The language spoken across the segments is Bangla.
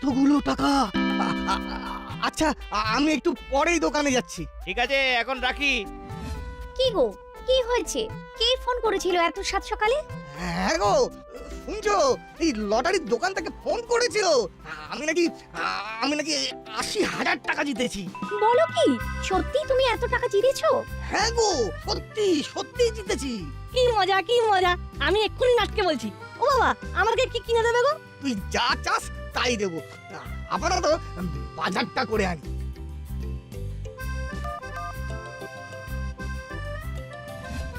এতগুলো টাকা! আচ্ছা, আমি একটু পরেই দোকানে যাচ্ছি। ঠিক আছে, এখন রাখি। কি গো, কি হয়েছে? কে ফোন করেছিল এত সাত সকালে? হ্যাঁ গো, শুনছো? এই লটারির দোকান থেকে ফোন করেছিল। আমি নাকি ৮০,০০০ টাকা জিতেছি। বলো কি, সত্যি তুমি এত টাকা জিতেছো? হ্যাঁ গো, সত্যি সত্যি জিতেছি। কি মজা কি মজা! আমি এক্ষুনি নাটকে বলছি। ও বাবা, আমাকে কি কিনে দেবে গো? তুই যা চাস তাই দেবো। আপাতত বাজারটা করে আনি।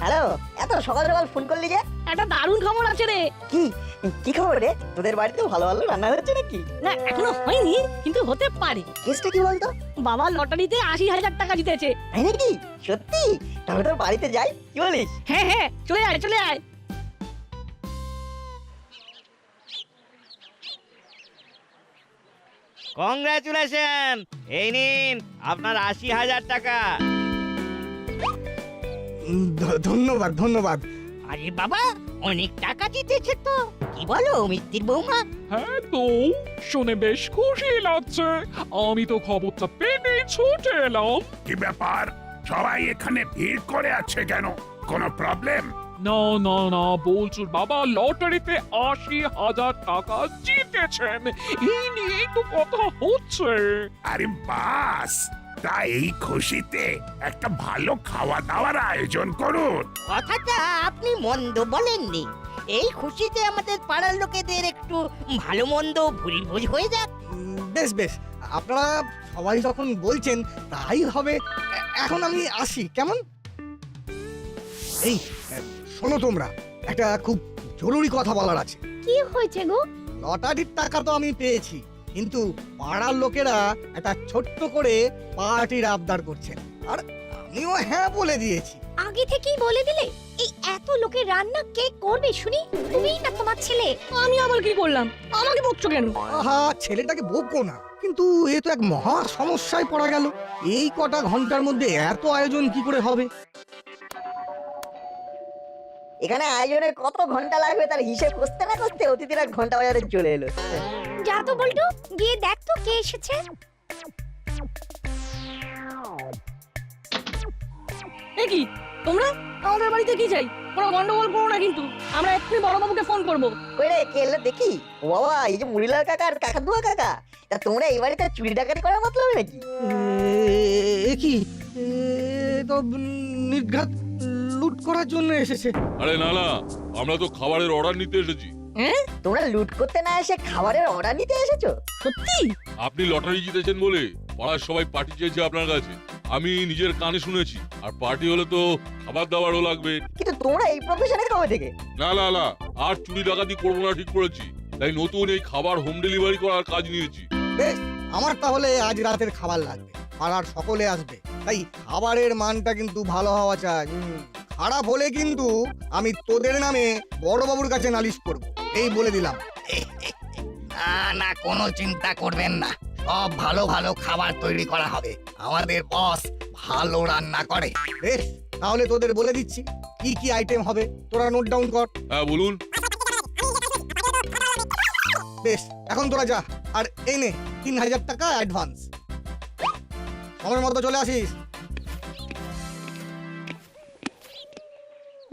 হ্যালো, এত সকাল সকাল ফোন করলি যে? একটা দারুণ খবর আছে রে। কি কি খবর রে? তোদের বাড়িতে ভালো ভালো রান্না হচ্ছে নাকি? না, এখনো হয়নি, কিন্তু হতে পারে। কেসটা কি বলতো? বাবা লটারিতে ৮০,০০০ টাকা জিতেছে। তাই নাকি? সত্যি? তাহলে তোর বাড়িতে যাই, কি বলিস? হ্যাঁ হ্যাঁ, চলে আয় চলে আয়। কংগ্রাচুলেশন, এই নিন আপনার ৮০,০০০ টাকা। ধন্যবাদ ধন্যবাদ। আরে বাবা, অনেক টাকা জিতেছে তো। কি বলো মিত্তির বৌমা? হ্যাঁ তো, শুনে বেশ খুশি লাগছে। আমি তো খবরটা পেতে ছুটে এলাম। কি ব্যাপার, সবাই এখানে ভিড় করে আছে কেন? কোনো প্রবলেম? না না না, বলছুর বাবা লটারিতে ৮০,০০০ টাকা জিতেছেন, এই নিয়েই তো কথা হচ্ছে। আরে বাস, তা এই খুশিতে একটা ভালো খাওয়া দাওয়ার আয়োজন করুন। কথাটা আপনি মন্দ বলেননি। এই খুশিতে আমাদের পাড়ার লোকেদের একটু ভালো মন্দ ভুরি ভোজ হয়ে যাক। বেশ বেশ, আপনারা সবাই যখন বলছেন তাই হবে। এখন আমি আসি, কেমন? এই শোনো, তোমরা একটা খুব জরুরি কথা বলার আছে। কি হয়েছে গো? লটারির টাকা তো আমি পেয়েছি, কিন্তু পাড়ার লোকেরা একটা ছোট্ট করে পার্টির আবদার করছেন, আর আমিও হ্যাঁ বলে দিয়েছি। আগে থেকেই বলে দিলে? এই এত লোকের রান্না কে করবে শুনি? তুমি না তোমার ছেলে? আমি আবার কি করলাম? আমাকে বকছো কেন? আহা, ছেলেটাকে বকবো না, কিন্তু এ তো এক মহা সমস্যায় পড়া গেল। এই কটা ঘন্টার মধ্যে এত আয়োজন কি করে হবে? এখানে আয়োজনের কত ঘন্টা লাগবে তার হিসেব করতে না করতে অতিথিরা ঘন্টা বাজারে চলে এলো। যা তো বলতো, গিয়ে দেখ তো কে এসেছে। এ কি, তোমরা আমাদের বাড়িতে কি চাই? কোনো গন্ডগোল করো না কিন্তু। আমরা এক্ষুনি বড়বাবুকে ফোন করবো। ওই রে, কে এলো দেখি। ও বাবা, এই যে মুড়িলাল কাকা আর কাকাতুয়া কাকা, তা তোমরা এই বাড়িতে চুরি ডাকাতি করার মতলব নাকি? এ কি, এ তো নির্ঘাত লুট করার জন্য এসেছে। আরে না না, আমরা তো খাবারের অর্ডার নিতে এসেছি। হ্যাঁ, তোমরা লুট করতে না এসে খাবারের অর্ডার নিতে এসেছো? সত্যি? আপনি লটারি জিতেছেন বলে পাড়ার সবাই পার্টি চেয়েছে আপনার কাছে। আমি নিজের কানে শুনেছি, আর পার্টি হলে তো খাবার দাবারও লাগবে। কিন্তু তোমরা এই প্রফেশনে কবে থেকে? না না না, আর চুরি ডাকাতি করবো না ঠিক করেছি, তাই নতুন এই খাবার হোম ডেলিভারি করার কাজ নিয়েছি। বেশ, আমার তাহলে আজ রাতের খাবার লাগবে, পাড়ার সকলে আসবে, তাই খাবারের মানটা কিন্তু ভালো হওয়া চাই। খারাপ হলে কিন্তু আমি তোদের নামে বড়বাবুর কাছে নালিশ করব, এই বলে দিলাম। না না, কোনো চিন্তা করবেন না, সব ভালো ভালো খাবার তৈরি করা হবে। আমাদের বস ভালো রান্না করে। বেশ, তাহলে তোদের বলে দিচ্ছি কি কি আইটেম হবে, তোরা নোট ডাউন কর। হ্যাঁ বলুন। বেশ, এখন তোরা যা, আর এই নে ৩,০০০ টাকা অ্যাডভান্স। সময় মতো চলে আসিস।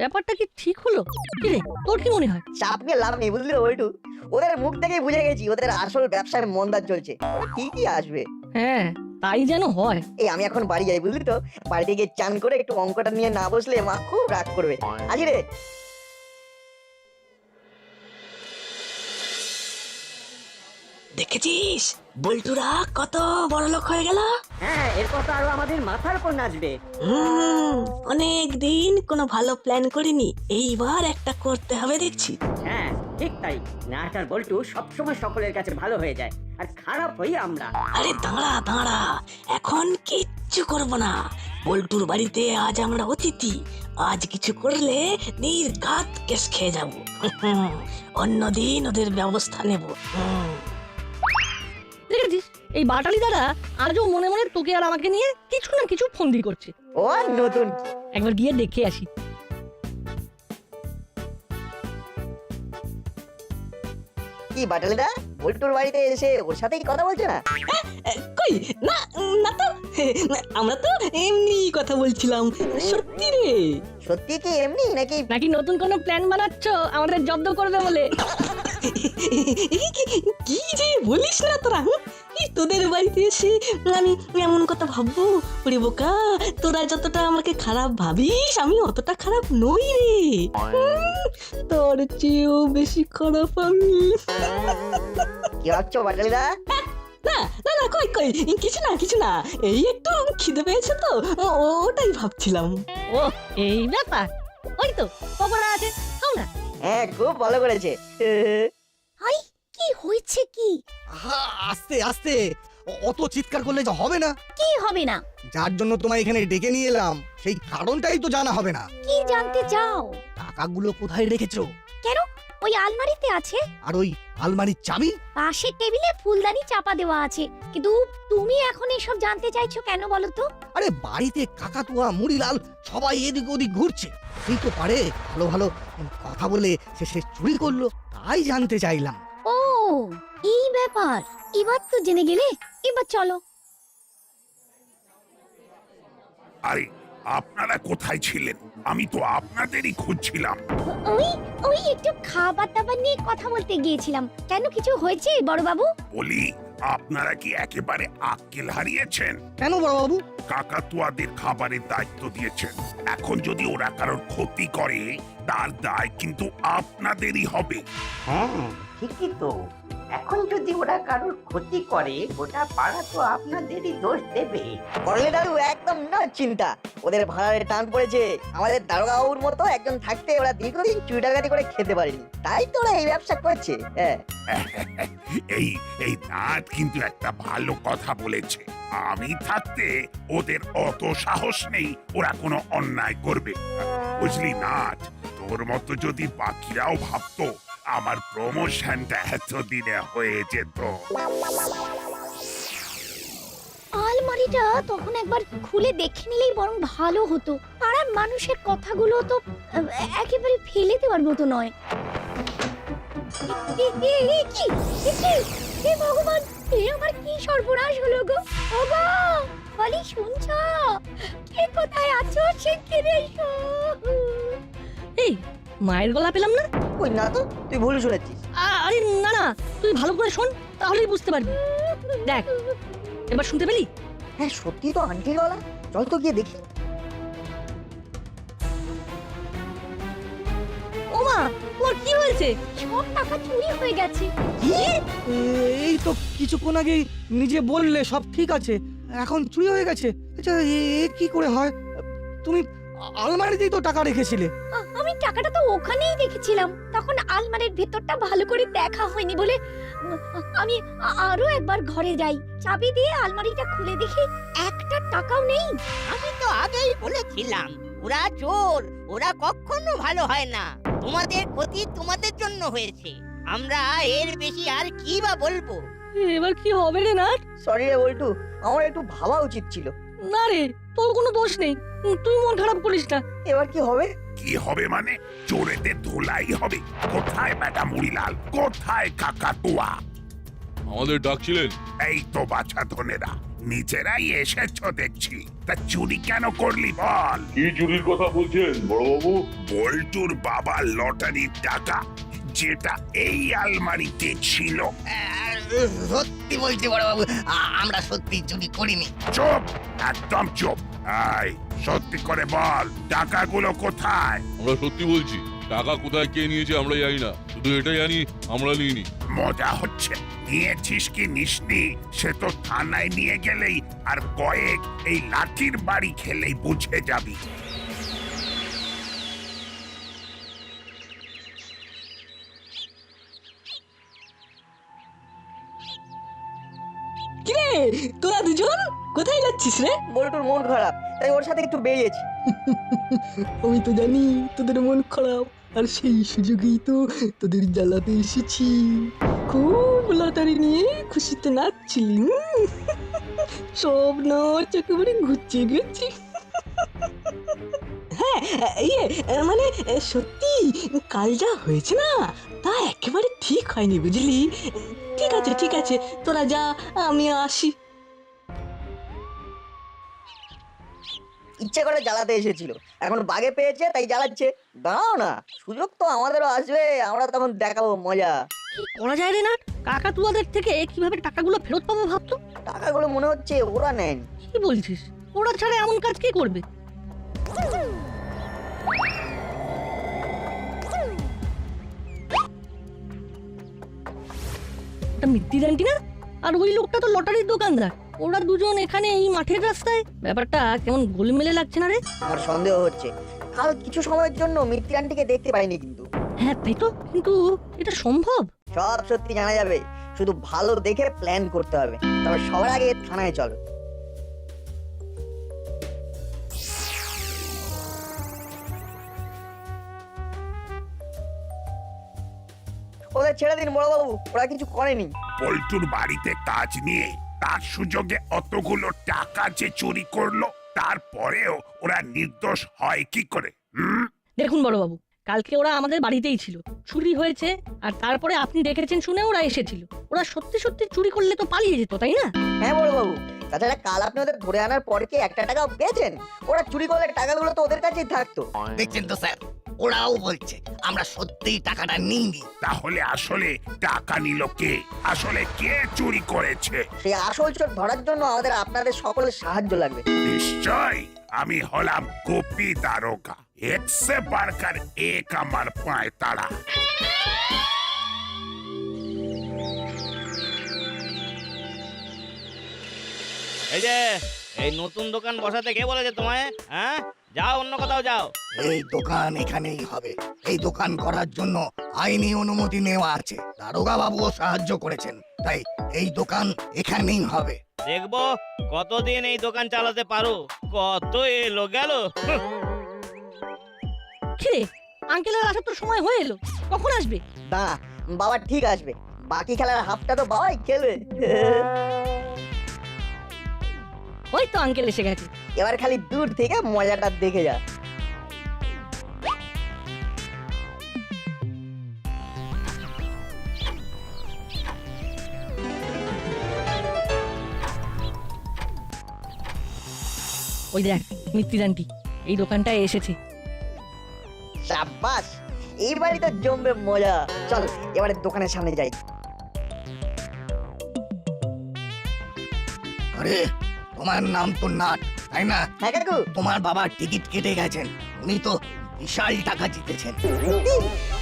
ব্যাপারটা কি ঠিক হলো? কি রে, তোর কি মনে হয়? চাপ নিয়ে লাভ নেই, বুঝলি ওইটু। ওদের মুখ থেকেই বুঝে গেছি ওদের আসল ব্যবসায় মন্দা চলছে। ওরা ঠিকই আসবে। হ্যাঁ, তাই যেন হয়। এই আমি এখন বাড়ি যাই, বুঝলি তো। বাড়িতে গিয়ে চান করে একটু অঙ্কটা নিয়ে না বসলে মা খুব রাগ করবে। আজি রে। দেখেছিস বল্টুরা কত বড় লোক হয়ে গেল? হ্যাঁ, এরপর তো আরো আমাদের মাথার উপর নাচবে। অনেক দিন কোনো ভালো প্ল্যান করিনি, এইবার একটা করতে হবে দেখছি। হ্যাঁ ঠিক তাই, নাট আর বল্টু সবসময় সকলের কাছে ভালো হয়ে যায়, আর খারাপ হই আমরা। আরে দাঁড়া দাঁড়া, এখন কিচ্ছু করব না। বল্টুর বাড়িতে আজ আমরা অতিথি, আজ কিছু করলে নির্ঘাত কেস খেয়ে যাব। অন্যদিন ওদের ব্যবস্থা নেব। দেখেছিস, এই বাটালি দাদা আজও মনে মনে তোকে আর আমাকে নিয়ে কিছু না কিছু ফন্দি করছে। ও আর নতুন কি? একবার গিয়ে দেখে আসি। কি বাটালিদা, বল্টুর বাড়িতে এসে ওর সাথেই কথা বলছো না? কই না না তো না, আমরা তো এমনি কথা বলছিলাম সত্যি রে। সত্যি কি এমনি নাকি? নাকি নতুন কোনো প্ল্যান বানাচ্ছ আমাদের জব্দ করবে বলে? কি যে বলিস না তোরা, এই তোদের বাড়িতে এসে আমি এমন কথা ভাববো? ওরে বোকা, তোরা যতটা আমাকে খারাপ ভাবিস আমি অতটা খারাপ নই রে। তোর চেয়েও বেশি খারাপ আমি। কি ভাবছো বাটালিদা? না না না, কই কই কিছু না, এই একটু খিদে পেয়েছে তো ওটাই ভাবছিলাম। ও এই ব্যাপার, ওই তো পকোড়া আছে, খাও না। হ্যাঁ, খুব ভালো করেছে। আই কি হয়েছে কি? আহা, আস্তে আস্তে, অত চিৎকার করলে যা হবে না। কি হবে না? যার জন্য তোমায় এখানে ডেকে নিয়ে এলাম সেই কারণটাই তো জানা হবে না। কি জানতে চাও? টাকাগুলো কোথায় রেখেছো? কেন? ওই আলমারিতে আছে। আর ওই আলমারির চাবি? পাশের টেবিলে ফুলদানি চাপা দেওয়া আছে। কিন্তু তুমি এখন এসব জানতে চাইছো কেন বলো তো? আরে বাড়িতে কাকাতুয়া মুড়িলাল সবাই এদিক ওদিক ঘুরছে, এই তো পারে ভালো ভালো কথা বলে সে চুরি করলো, তাই জানতে চাইলাম। ও এই ব্যাপার, এবার তো জেনে গেলে। এবার চলো। আরে আপনারা কোথায় ছিলেন? আমি তো আপনাদেরই খুঁজছিলাম। ওই ওই একটু খাবার দাবার নিয়ে কথা বলতে গিয়েছিলাম। কেন, কিছু হয়েছে বড়বাবু? বলি, আপনারা কি একেবারে আক্কেল হারিয়েছেন? কেন বড়বাবু? কাকাতুয়াদের খাবারের দায়িত্ব দিয়েছেন, এখন যদি ওরা কারোর ক্ষতি করে তার দায় কিন্তু আপনাদেরই হবে। হ্যাঁ ঠিকই তো, এখন যদি ওরা কারোর ক্ষতি করে গোটা পাড়া তো আপনাদেরই দোষ দেবে। করলে দাদু একদম না চিন্তা, ওদের ভাড়ারে টান পড়েছে। আমাদের দারোগা বাবুর মতো একজন থাকতে ওরা দীর্ঘদিন চুরি ডাকাতি করে খেতে পারেনি, তাই তো ওরা এই ব্যবসা করছে। হ্যাঁ, এই এই নাট কিন্তু একটা ভালো কথা বলেছে। আমি থাকতে ওদের অত সাহস নেই ওরা কোনো অন্যায় করবে, বুঝলি নাট? তোর মতো যদি বাকিরাও ভাবতো আমার প্রমোশনটা এতদিনে হয়ে যেত। আলমারিটা তখন একবার খুলে দেখে নিলেই বরং ভালো হতো। পাড়ার মানুষের কথাগুলো তো একেবারে ফেলে দেওয়ার মতো নয়। ভগবান, আমার কি সর্বনাশ হলো গো! ওগো বলি, শুনছো? কে কোথায় আছো? শিগগির এসো। এই মায়ের গলা পেলাম না। ওই না তো, তুই ভুল শুনেছিস। আরে না না, তুই ভালো করে শোন, তাহলেই বুঝতে পারবি। দেখ, এবার শুনতে পেলি? হ্যাঁ সত্যি তো আন্টির গলা, চল তো গিয়ে দেখি। ওমা, তোর কি হয়েছে? সব টাকা চুরি হয়ে গেছে। এই তো কিছুক্ষণ আগেই নিজে বললে সব ঠিক আছে, এখন চুরি হয়ে গেছে। আচ্ছা এ কি করে হয়? তুমি আলমারিতেই তো টাকা রেখেছিলে। আমি টাকাটা তো ওখানেই রেখেছিলাম, তখন আলমারির ভেতরটা ভালো করে দেখা হয়নি বলে আমি আরো একবার ঘরে যাই, চাবি দিয়ে আলমারিটা খুলে দেখি একটা টাকাও নেই। আমি তো আগেই বলেছিলাম ওরা চোর, ওরা কখনো ভালো হয় না। তোমাদের ক্ষতি তোমাদের জন্য হয়েছে, আমরা এর বেশি আর কি বা বলবো। এবার কি হবে রে না? সরি রে বল্টু, আমার একটু ভাবা উচিত ছিল। না রে, তোর কোনো দোষ নেই, তুই মন খারাপ করিস না। এবার কি হবে? কি হবে মানে? চোরেদের ধুলাই হবে। কোথায় বেটা মুড়িলাল, কোথায় কাকাতুয়া? আমাদের ডাকছিলেন? এই তো বাছা ধনেরা, নিজেরাই এসেছো দেখছি। তা চুরি কেন করলি বল? কি চুরির কথা বলছেন বড়বাবু? বল্টুর বাবা লটারির টাকা, যেটা এই আলমারিতে ছিল। সত্যি বলছি বড়বাবু, আমরা সত্যি চুরি করিনি। চুপ, একদম চুপ। এই সত্যি করে বল, টাকাগুলো কোথায়? আমরা সত্যি বলছি, টাকা কোথায় কে নিয়েছে আমরা জানি না, শুধু এটাই জানি আমরা নিইনি। মজা হচ্ছে? নিয়েছিস কি নিসনি সে তো থানায় নিয়ে গেলেই আর কয়েক এই লাঠির বাড়ি খেলেই বুঝে যাবি। কিরে, তোরা দুজন কোথায় যাচ্ছিস রে? বল্টুর মন খারাপ, তাই ওর সাথে একটু বেরিয়েছি। আমি তো জানি তোদের মন খারাপ, আর সেই সুযোগেই তো তোদের জ্বালাতে এসেছি। খুব লটারি নিয়ে খুশিতে নাচছিলি, সব নাচ একেবারে ঘুরছে গেছি। হ্যাঁ মানে সত্যি কাল যা হয়েছে না তা একেবারে ঠিক হয়নি বুঝলি। ঠিক আছে তোরা যা, আমি আসি। ইচ্ছে করে জ্বালাতে এসেছিল, এখন বাগে পেয়েছে তাই জ্বালাচ্ছে। দাঁড়াও না, সুযোগ তো আমাদেরও আসবে, আমরা তখন দেখাবো মজা। কি করা যায় রে না? কাকাতুয়াদের থেকে কিভাবে টাকাগুলো ফেরত পাবো ভাবতো। টাকাগুলো মনে হচ্ছে ওরা নেয়নি। কি বলছিস? ওরা ছাড়া এমন কাজ কে করবে? ওটা মিত্তির আন্টি না? আর ওই লোকটা তো লটারির দোকানদার। ওরা দুজন এখানে এই মাঠের রাস্তায়, ব্যাপারটা কেমন গোলমেলে লাগছে না রে? আমার সন্দেহ হচ্ছে কাল কিছু সময়ের জন্য মিত্তির আন্টিকে দেখতে পাইনি, কিন্তু হ্যাঁ তাই তো, কিন্তু এটা সম্ভব? সব সত্যি জানা যাবে, শুধু ভালো দেখে প্ল্যান করতে হবে। তবে সবার আগে থানায় চলো। ওদের ছেড়ে দিন বড়বাবু, ওরা কিছু করেনি। পল্টুর বাড়িতে কাজ নিয়ে তার সুযোগে অতগুলো টাকা যে চুরি করলো, তারপরেও ওরা নির্দোষ হয় কি করে? দেখুন বড়বাবু, কালকে ওরা আমাদের বাড়িতেই ছিল, চুরি হয়েছে, আর তারপরে আপনি দেখেছেন শুনে ওরা এসেছিল। ওরা সত্যি সত্যি চুরি করলে তো পালিয়ে যেত, তাই না? হ্যাঁ বড়বাবু, তাছাড়া কাল আপনি ওদের ধরে আনার পরে কি একটা টাকাও পেয়েছেন? ওরা চুরি করলে টাকাগুলো তো ওদের কাছেই থাকতো। দেখছেন তো স্যার, ওরাও বলছে আমরা সত্যিই টাকাটা নিইনি। তাহলে আসলে টাকা নিল কে? আসলে কে চুরি করেছে? সেই আসল চোর ধরার জন্য আমাদের আপনাদের সকলের সাহায্য লাগবে। নিশ্চয়, আমি হলাম গোপী দারোগা। একসে বারকার এক আমার পায় তারা। এই যে এই নতুন দোকান বসাতে কে বলেছে তোমায়? হ্যাঁ, যাও অন্য কোথাও যাও। এই দোকান এখানেই হবে। এই দোকান করার জন্য আইনি অনুমতি নেওয়া আছে, দারোগা বাবুও সাহায্য করেছেন, তাই এই দোকান এখানেই হবে। দেখবো কতদিন এই দোকান চালাতে পারো। কত এলো গেল। কে আঙ্কেলের আসার তো সময় হয়ে এলো, কখন আসবে? না বাবা ঠিক আসবে, বাকি খেলার হাফটা তো বাবাই খেলবে। ওই তো আঙ্কেল এসে গেছে। এবার খালি দূর থেকে মজাটা দেখে যা। ওই দেখ মিত্তির আন্টি এই দোকানটায় এসেছে। সাব্বাস, এইবারই তো জমবে মজা। চল এবারে দোকানের সামনে যাই। আরে তোমার নাম তো নাট, তাই না? হ্যাঁ কাকু। তোমার বাবা টিকিট কেটে গেছেন, উনি তো বিশাল টাকা জিতেছেন।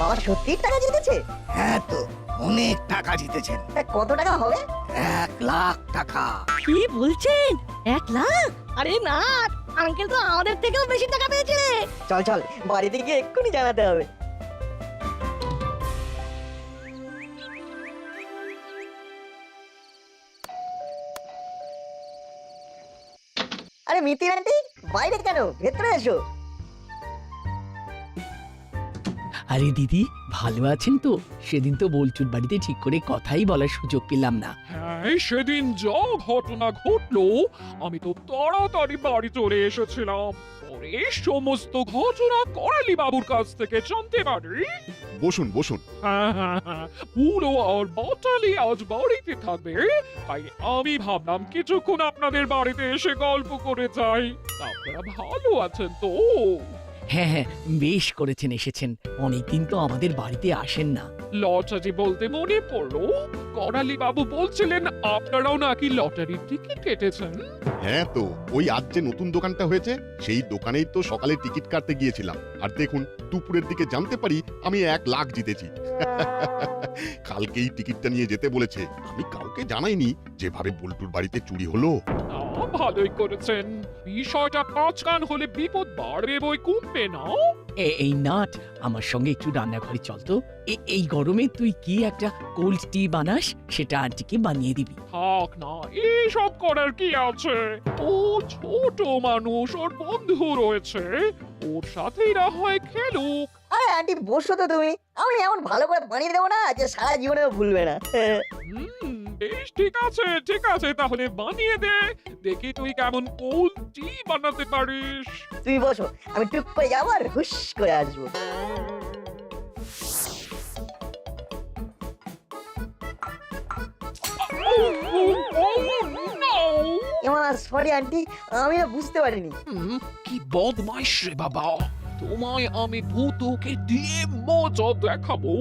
বাবা সত্যি টাকা জিতেছে? হ্যাঁ তো, অনেক টাকা জিতেছেন। তা কত টাকা হবে? 1 লাখ টাকা। কি বলছেন? 1 লাখ? আরে না, আঙ্কেল তো আমাদের থেকেও বেশি টাকা পেয়েছে। চল চল বাড়িতে গিয়ে এক্ষুনি জানাতে হবে। আরে মিতির আন্টি, বাইরে কেন? ভেতরে এসো। আরে দিদি, ভালো আছেন তো? সেদিন তো বলচুর বাড়িতে ঠিক করে কথাই বলার সুযোগ পেলাম না। হ্যাঁ, সেদিন যা ঘটনা ঘটলো, আমি তো তাড়াতাড়ি বাড়ি চলে এসেছিলাম। পরে সমস্ত ঘটনা করালি বাবুর কাছ থেকে জানতে পারি। বসুন বসুন। হ্যাঁ, পুরো আর বাটালি আজ বাড়িতে থাকবে, তাই আমি ভাবলাম কিছুক্ষণ আপনাদের বাড়িতে এসে গল্প করে যাই। আপনারা ভালো আছেন তো? হ্যাঁ হ্যাঁ, বেশ করেছেন এসেছেন, অনেকদিন তো আমাদের বাড়িতে আসেন না। লটারি বলতে মনে পড়লো, করালি বাবু বলছিলেন আপনারাও নাকি লটারির টিকিট কেটেছেন। হ্যাঁ তো, ওই আজ যে নতুন দোকানটা হয়েছে সেই দোকানেই তো সকালে টিকিট কাটতে গিয়েছিলাম, আর দেখুন দুপুরের দিকে জানতে পারি আমি 1 লাখ জিতেছি। কালকেই টিকিটটা নিয়ে যেতে বলেছে, আমি কাউকে জানাইনি। যেভাবে বল্টুর বাড়িতে চুরি হলো। ভালোই করেছেন, বিষয়টা পাঁচকান হলে বিপদ বাড়বে বই কমবে না। এই নাট, আমার সঙ্গে একটু রান্নাঘরে চল তো। এই গরমে তুই কি একটা কোল্ড টি বানাস, সেটা আন্টিকে বানিয়ে দিবি। থাক না, এইসব করার কি আছে? ও ছোট মানুষ, ওর বন্ধু রয়েছে, ওর সাথেই না হয় খেলুক। আরে আন্টি বসো তো তুমি, আমি এমন ভালো করে বানিয়ে দেবো না যে সারা জীবনেও ভুলবে না। বেশ ঠিক আছে, তাহলে বানিয়ে দে, দেখি তুই কেমন কোল্ড টি বানাতে পারিস। তুমি বসো, আমি টুক করে যাবো আর হুশ করে আসবো। এমা সরি আন্টি, আমি না বুঝতে পারিনি। কি বদমাইশ রে বাবা, তোমায় আমি ভূতকে দিয়ে মজা দেখাবো।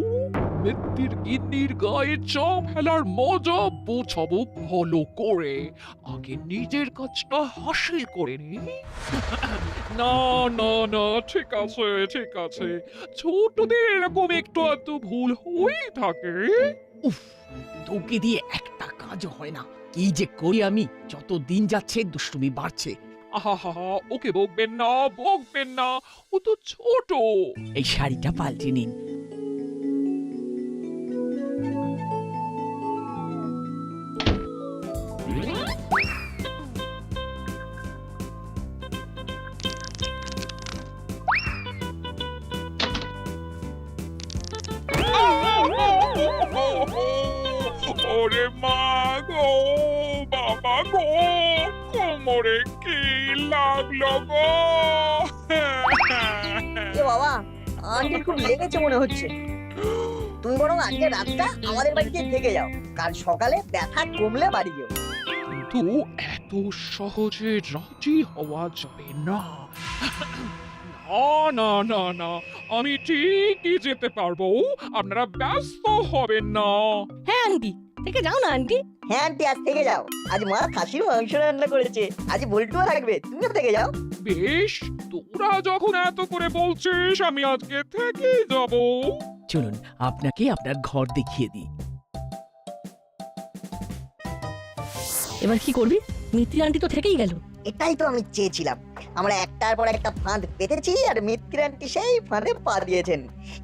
মিত্তির গিন্নির গায়ে চাপ ফেলার মজা বোঝাবো ভালো করে। আগে নিজের কাজটা হাসিল করে নি। না না না, ঠিক আছে ঠিক আছে, ছোটদের এরকম একটু আধটু ভুল হয়েই থাকে। উফ, তোকে দিয়ে একটা কাজ হয় না। কি যে করি আমি, যত দিন যাচ্ছে দুষ্টুমি বাড়ছে। আহা, ওকে বকবেন না বকবেন না, ও তো ছোট। এই শাড়িটা পাল্টে নিন। ওরে মা গো, বাবা গো, কোমরে কি লাগলো গো? এ বাবা, আন্টির খুব লেগেছে মনে হচ্ছে। তুমি বরং আজকে রাতটা আমাদের বাড়িতে থেকে যাও, কাল সকালে ব্যথা কমলে বাড়ি যেও। কিন্তু এত সহজে রাজি হওয়া যাবে না। না না না না, আমি ঠিকই যেতে পারবো, আপনারা ব্যস্ত হবেন না। হ্যাঁ আন্টি, থেকে যাও না আন্টি। হ্যাঁ আন্টি, আজ থেকে যাও। আজ মা খাসির মাংস রান্না করেছে, আজ বল্টুও থাকবে, তুমিও থেকে যাও। বেশ, তোরা যখন এত করে বলছিস আমি আজকে থেকেই যাব। চলুন আপনাকে আপনার ঘর দেখিয়ে দিই। এবার কি করবি? মিত্রি আন্টি তো থেকেই গেল। এটাই তো আমি চেয়েছিলাম। আমরা একটার পর একটা ফাঁদ পেতেছি আর মিত্র আন্টি সেই ফাঁদে পা দিয়েছেন।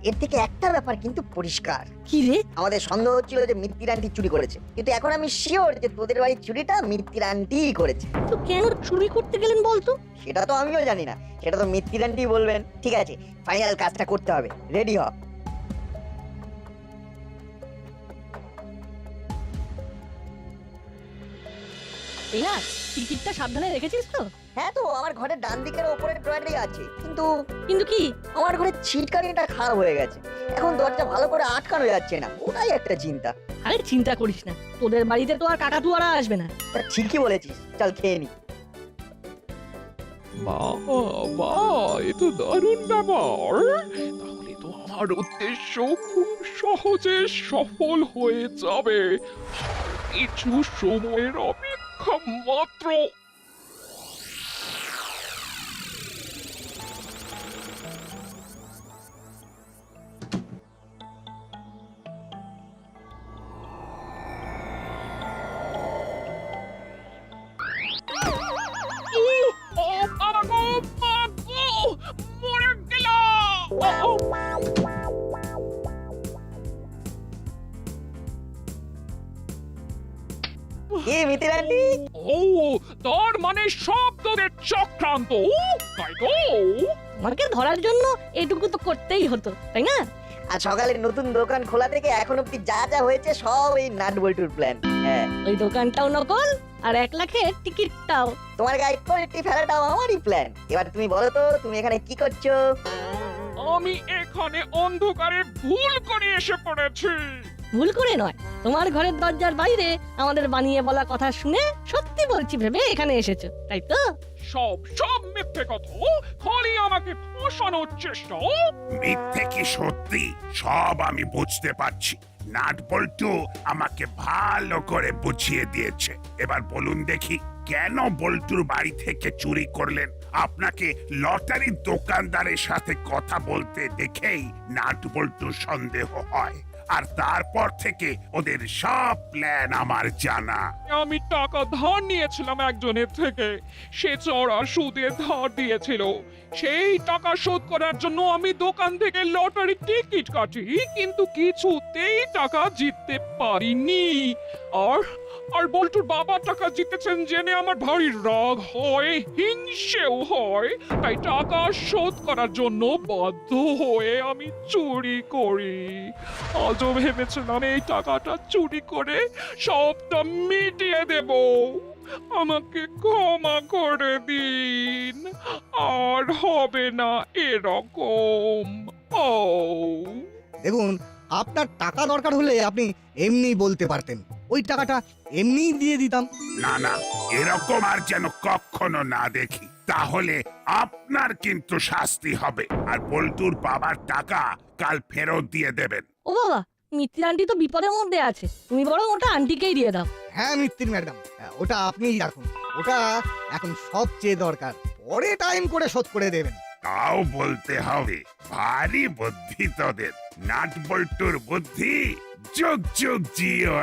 এর থেকে একটা ব্যাপার কিন্তু পরিষ্কার। কি রে? আমাদের সন্দেহ হচ্ছিল যে মিত্র আন্টি চুরি করেছে, কিন্তু এখন আমি শিওর যে তোদের বাড়ির চুরিটা মিত্র আন্টিই করেছে। তো কেন চুরি করতে গেলেন বলতো? সেটা তো আমিও জানি না, সেটা তো মিত্র আন্টি বলবেন। ঠিক আছে, ফাইনাল কাজটা করতে হবে, রেডি হ। এই না, টিকিটটা সাবধানে রেখেছিস তো? হ্যাঁ তো, আমার ঘরের ডান দিকের ওপরের ড্রয়ারে আছে, কিন্তু কিন্তু কি? আমার ঘরের ছিটকানিটা খারাপ হয়ে গেছে, এখন দরজা ভালো করে আটকানো যাচ্ছে না, ওটাই একটা চিন্তা। আরে চিন্তা করিস না, তোদের বাড়িতে তো আর কাকাতুয়ারা আসবে না। তা ঠিকই বলেছিস, চল খেয়ে নি। বাবা, এ তো দারুণ ব্যাপার। তাহলে তো আমার উদ্দেশ্য খুব সহজে সফল হয়ে যাবে। কিছু সময়ের অপেক্ষা মাত্র। মরে গেল। কি মিত্র আন্টি? ও, তার মানে সব তোদের চক্রান্ত, তাই তো? আমাকে ধরার জন্য এটুকু তো করতেই হতো, তাই না? আর সকালের নতুন দোকান খোলা থেকে এখন অব্দি যা যা হয়েছে সব এই নাট বল্টুর প্ল্যান। হ্যাঁ, ওই দোকানটাও নকল, আর 1 লাখের টিকিটটাও। তোমার গায়ে কোয়ালিটি ফেলাটাও আমারই প্ল্যান। এবার তুমি বলো তো, তুমি এখানে কি করছো? আমি এখানে অন্ধকারে ভুল করে এসে পড়েছি। ভুল করে নয়, তোমার ঘরের দরজার বাইরে আমাদের বানিয়ে বলা কথা শুনে সত্যি বলছি ভেবে এখানে এসেছো, তাই তো? সব মিথ্যে কথা, খালি আমাকে ফাঁসানোর চেষ্টা। মিথ্যে কি সত্যি সব আমি বুঝতে পারছি। নাট বল্টু আমাকে ভালো করে বুঝিয়ে দিয়েছে। এবার বলুন দেখি, কেন বল্টুর বাড়ি থেকে চুরি করলেন? আপনাকে লটারির দোকানদারের সাথে কথা বলতে দেখেই নাট বল্টুর সন্দেহ হয়, আর তারপর থেকে ওদের সব প্ল্যান আমার জানা। আমি টাকা ধার নিয়েছিলাম একজনের থেকে, সে চড়া সুদে ধার দিয়েছিল। সেই টাকা শোধ করার জন্য আমি দোকান থেকে লটারি টিকিট কাটি, কিন্তু কিছুতেই টাকা জিততে পারিনি। আর বল্টুর বাবা টাকা জিতেছেন জেনে আমার ভারী রাগ হয়, হিংসেও হয়। তাই টাকা শোধ করার জন্য বাধ্য হয়ে আমি চুরি করি। আজও ভেবেছিলাম এই টাকাটা চুরি করে সবটা মিটিয়ে দেব। আমাকে ক্ষমা করে দিন, আর হবে না এরকম। ও দেখুন, আপনার টাকা দরকার হলে আপনি এমনি বলতে পারতেন, ওই টাকাটা এমনিই দিয়ে দিতাম। না না, এরকম আর যেন কখনো না দেখি, তাহলে আপনার কিন্তু শাস্তি হবে। আর বল্টুর বাবার টাকা কাল ফেরত দিয়ে দেবেন। ও বাবা, মিত্তির আন্টি তো বিপদের মধ্যে আছে, তুমি বরং ওটা আন্টিকেই দিয়ে দাও। হ্যাঁ মিত্তির ম্যাডাম, ওটা আপনিই রাখুন, ওটা এখন সবচেয়ে দরকার, পরে টাইম করে শোধ করে দেবেন। তাও বলতে হবে, ভারী বুদ্ধি তোদের। নাট বল্টুর বুদ্ধি যুগ যুগ জিও।